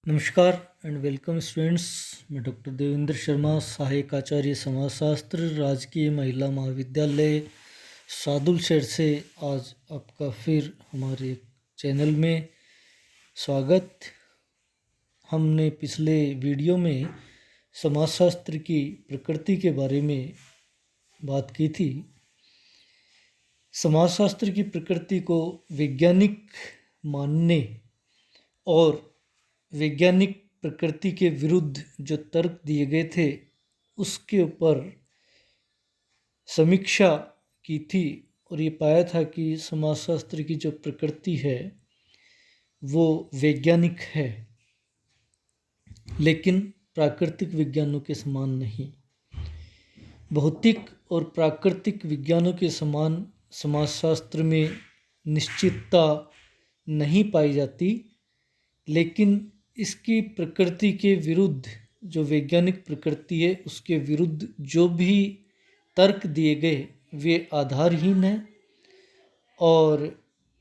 नमस्कार and welcome students. मैं doctor Devendra Sharma, सहायक आचार्य समाजशास्त्र, राजकीय महिला महाविद्यालय सादुलशहर से आज आपका फिर हमारे चैनल में स्वागत। हमने पिछले वीडियो में समाजशास्त्र की प्रकृति के बारे में बात की थी। समाजशास्त्र की प्रकृति को वैज्ञानिक मानने और वैज्ञानिक प्रकृति के विरुद्ध जो तर्क दिए गए थे उसके ऊपर समीक्षा की थी और ये पाया था कि समाजशास्त्र की जो प्रकृति है वो वैज्ञानिक है, लेकिन प्राकृतिक विज्ञानों के समान नहीं। भौतिक और प्राकृतिक विज्ञानों के समान समाजशास्त्र में निश्चितता नहीं पाई जाती, लेकिन इसकी प्रकृति के विरुद्ध जो वैज्ञानिक प्रकृति है उसके विरुद्ध जो भी तर्क दिए गए वे आधारहीन हैं और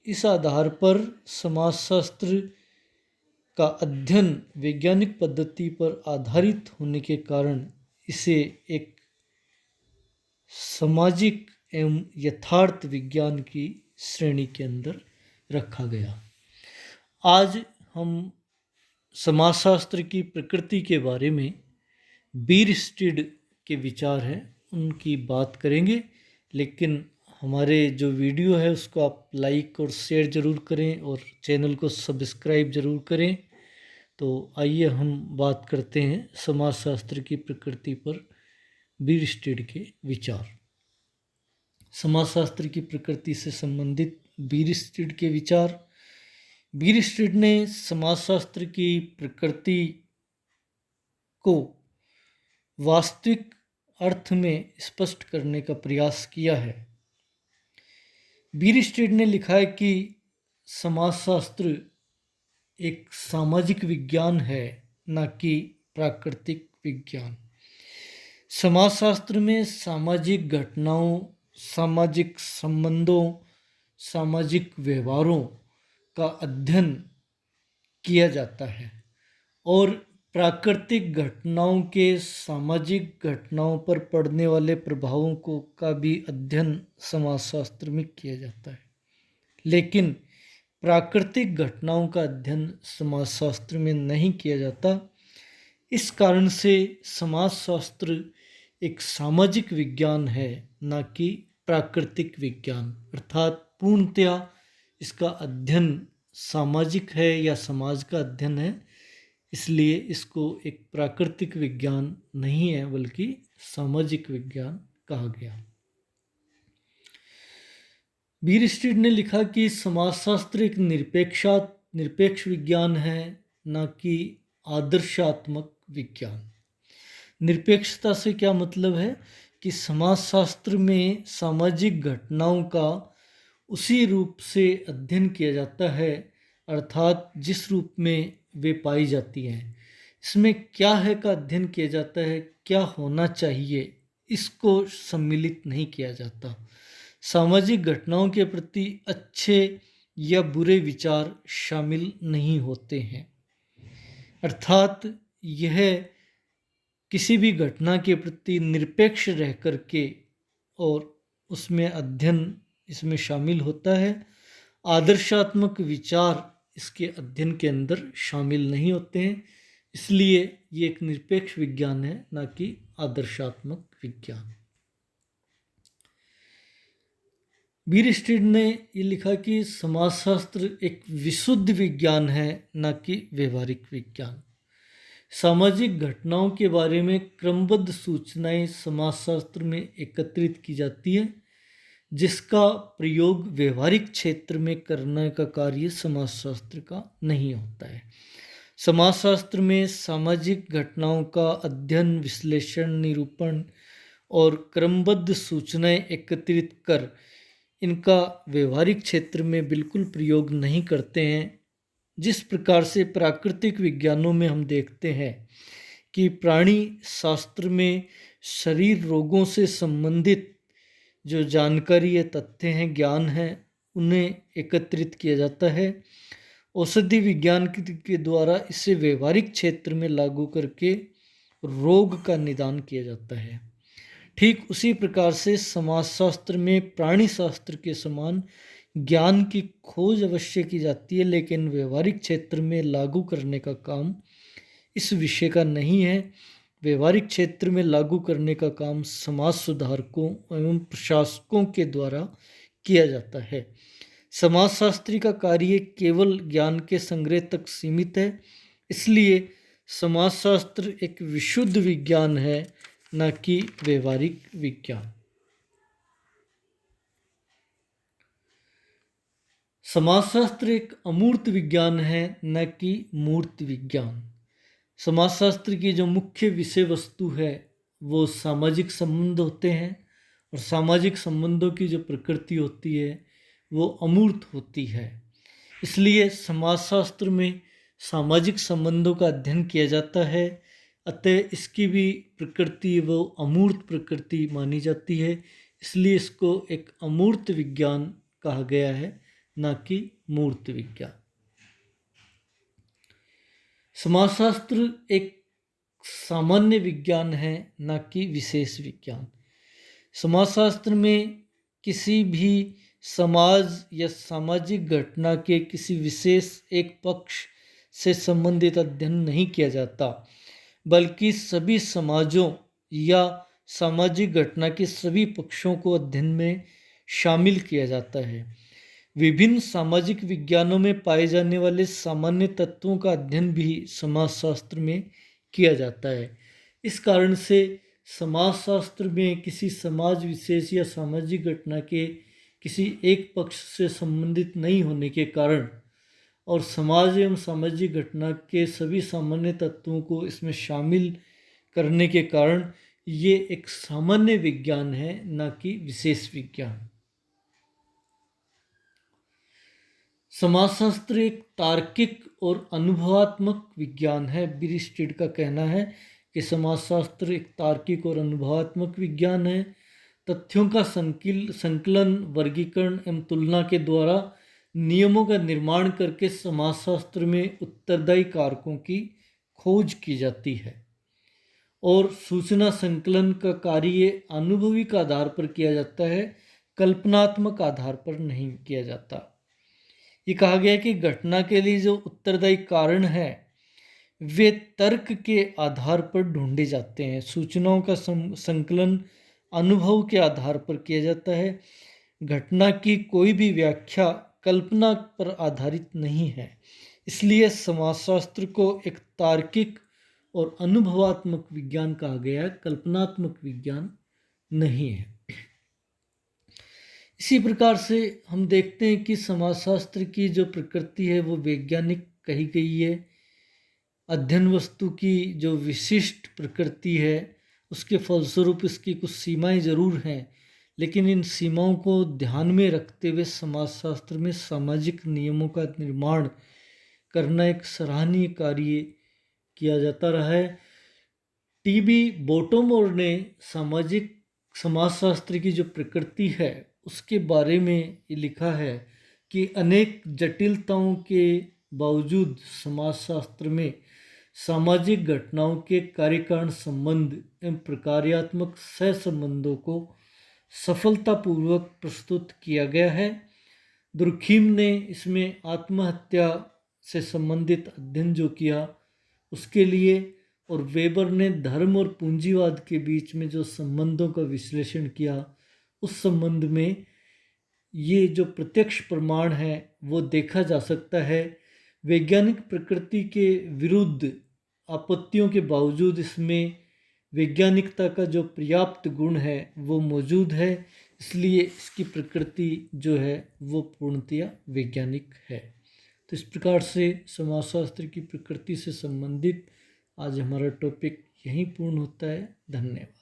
इस आधार पर समाजशास्त्र का अध्ययन वैज्ञानिक पद्धति पर आधारित होने के कारण इसे एक सामाजिक एवं यथार्थ विज्ञान की श्रेणी के अंदर रखा गया। आज हम समाजशास्त्र की प्रकृति के बारे में बीरस्टीड के विचार हैं उनकी बात करेंगे, लेकिन हमारे जो वीडियो है उसको आप लाइक और शेयर ज़रूर करें और चैनल को सब्सक्राइब ज़रूर करें। तो आइए हम बात करते हैं समाजशास्त्र की प्रकृति पर बीरस्टीड के विचार। समाजशास्त्र की प्रकृति से संबंधित बीरस्टीड के विचार। बीरस्टीड ने समाजशास्त्र की प्रकृति को वास्तविक अर्थ में स्पष्ट करने का प्रयास किया है। बीरस्टीड ने लिखा है कि समाजशास्त्र एक सामाजिक विज्ञान है, न कि प्राकृतिक विज्ञान। समाजशास्त्र में सामाजिक घटनाओं, सामाजिक संबंधों, सामाजिक व्यवहारों का अध्ययन किया जाता है और प्राकृतिक घटनाओं के सामाजिक घटनाओं पर पड़ने वाले प्रभावों को का भी अध्ययन समाजशास्त्र में किया जाता है, लेकिन प्राकृतिक घटनाओं का अध्ययन समाजशास्त्र में नहीं किया जाता। इस कारण से समाजशास्त्र एक सामाजिक विज्ञान है, न कि प्राकृतिक विज्ञान, अर्थात पूर्णतया इसका अध्ययन सामाजिक है या समाज का अध्ययन है, इसलिए इसको एक प्राकृतिक विज्ञान नहीं है बल्कि सामाजिक विज्ञान कहा गया। बीरस्टीड ने लिखा कि समाजशास्त्र एक निरपेक्ष विज्ञान है, न कि आदर्शात्मक विज्ञान। निरपेक्षता से क्या मतलब है कि समाजशास्त्र में सामाजिक घटनाओं का उसी रूप से अध्ययन किया जाता है, अर्थात जिस रूप में वे पाई जाती हैं। इसमें क्या है का अध्ययन किया जाता है, क्या होना चाहिए इसको सम्मिलित नहीं किया जाता। सामाजिक घटनाओं के प्रति अच्छे या बुरे विचार शामिल नहीं होते हैं, अर्थात यह किसी भी घटना के प्रति निरपेक्ष रह कर के और उसमें अध्ययन इसमें शामिल होता है। आदर्शात्मक विचार इसके अध्ययन के अंदर शामिल नहीं होते हैं, इसलिए ये एक निरपेक्ष विज्ञान है, न कि आदर्शात्मक विज्ञान। बीरस्टीड ने ये लिखा कि समाजशास्त्र एक विशुद्ध विज्ञान है, न कि व्यवहारिक विज्ञान। सामाजिक घटनाओं के बारे में क्रमबद्ध सूचनाएं समाजशास्त्र में एकत्रित की जाती है, जिसका प्रयोग व्यवहारिक क्षेत्र में करने का कार्य समाजशास्त्र का नहीं होता है। समाजशास्त्र में सामाजिक घटनाओं का अध्ययन, विश्लेषण, निरूपण और क्रमबद्ध सूचनाएं एकत्रित कर इनका व्यवहारिक क्षेत्र में बिल्कुल प्रयोग नहीं करते हैं। जिस प्रकार से प्राकृतिक विज्ञानों में हम देखते हैं कि प्राणी शास्त्र में शरीर रोगों से संबंधित जो जानकारी है, तथ्य हैं, ज्ञान है, उन्हें एकत्रित किया जाता है औषधि विज्ञान के द्वारा इसे व्यवहारिक क्षेत्र में लागू करके रोग का निदान किया जाता है। ठीक उसी प्रकार से समाजशास्त्र में प्राणी शास्त्र के समान ज्ञान की खोज अवश्य की जाती है, लेकिन व्यवहारिक क्षेत्र में लागू करने का काम इस विषय का नहीं है। व्यवहारिक क्षेत्र में लागू करने का काम समाज सुधारकों एवं प्रशासकों के द्वारा किया जाता है। समाजशास्त्री का कार्य केवल ज्ञान के संग्रह तक सीमित है, इसलिए समाजशास्त्र एक विशुद्ध विज्ञान है, न कि व्यवहारिक विज्ञान। समाजशास्त्र एक अमूर्त विज्ञान है, न कि मूर्त विज्ञान। समाजशास्त्र की जो मुख्य विषय वस्तु है वो सामाजिक संबंध होते हैं, और सामाजिक संबंधों की जो प्रकृति होती है वो अमूर्त होती है। इसलिए समाजशास्त्र में सामाजिक संबंधों का अध्ययन किया जाता है, अतः इसकी भी प्रकृति वो अमूर्त प्रकृति मानी जाती है, इसलिए इसको एक अमूर्त विज्ञान कहा गया है, न कि मूर्त विज्ञान। समाजशास्त्र एक सामान्य विज्ञान है, न कि विशेष विज्ञान। समाजशास्त्र में किसी भी समाज या सामाजिक घटना के किसी विशेष एक पक्ष से संबंधित अध्ययन नहीं किया जाता, बल्कि सभी समाजों या सामाजिक घटना के सभी पक्षों को अध्ययन में शामिल किया जाता है। विभिन्न सामाजिक विज्ञानों में पाए जाने वाले सामान्य तत्वों का अध्ययन भी समाजशास्त्र में किया जाता है। इस कारण से समाजशास्त्र में किसी समाज विशेष या सामाजिक घटना के किसी एक पक्ष से संबंधित नहीं होने के कारण और समाज एवं सामाजिक घटना के सभी सामान्य तत्वों को इसमें शामिल करने के कारण ये एक सामान्य विज्ञान है, न कि विशेष विज्ञान। समाजशास्त्र एक तार्किक और अनुभवात्मक विज्ञान है। बिरिस्टिड का कहना है कि समाजशास्त्र एक तार्किक और अनुभवात्मक विज्ञान है। तथ्यों का संकलन, वर्गीकरण एवं तुलना के द्वारा नियमों का निर्माण करके समाजशास्त्र में उत्तरदायी कारकों की खोज की जाती है, और सूचना संकलन का कार्य अनुभविक आधार पर किया जाता है, कल्पनात्मक आधार पर नहीं किया जाता। ये कहा गया है कि घटना के लिए जो उत्तरदायी कारण है वे तर्क के आधार पर ढूंढे जाते हैं। सूचनाओं का संकलन अनुभव के आधार पर किया जाता है। घटना की कोई भी व्याख्या कल्पना पर आधारित नहीं है, इसलिए समाजशास्त्र को एक तार्किक और अनुभवात्मक विज्ञान कहा गया है, कल्पनात्मक विज्ञान नहीं है। इसी प्रकार से हम देखते हैं कि समाजशास्त्र की जो प्रकृति है वो वैज्ञानिक कही गई है। अध्ययन वस्तु की जो विशिष्ट प्रकृति है उसके फलस्वरूप इसकी कुछ सीमाएं जरूर हैं, लेकिन इन सीमाओं को ध्यान में रखते हुए समाजशास्त्र में सामाजिक नियमों का निर्माण करना एक सराहनीय कार्य किया जाता रहा है। टी.बी. बोटोमोर ने समाजशास्त्र की जो प्रकृति है उसके बारे में ये लिखा है कि अनेक जटिलताओं के बावजूद समाजशास्त्र में सामाजिक घटनाओं के कार्यकारण संबंध एवं प्रकार्यात्मक सहसंबंधों को सफलतापूर्वक प्रस्तुत किया गया है। दुर्खीम ने इसमें आत्महत्या से संबंधित अध्ययन जो किया उसके लिए, और वेबर ने धर्म और पूंजीवाद के बीच में जो संबंधों का विश्लेषण किया उस संबंध में ये जो प्रत्यक्ष प्रमाण है वो देखा जा सकता है। वैज्ञानिक प्रकृति के विरुद्ध आपत्तियों के बावजूद इसमें वैज्ञानिकता का जो पर्याप्त गुण है वो मौजूद है, इसलिए इसकी प्रकृति जो है वो पूर्णतया वैज्ञानिक है। तो इस प्रकार से समाजशास्त्र की प्रकृति से संबंधित आज हमारा टॉपिक यहीं पूर्ण होता है। धन्यवाद।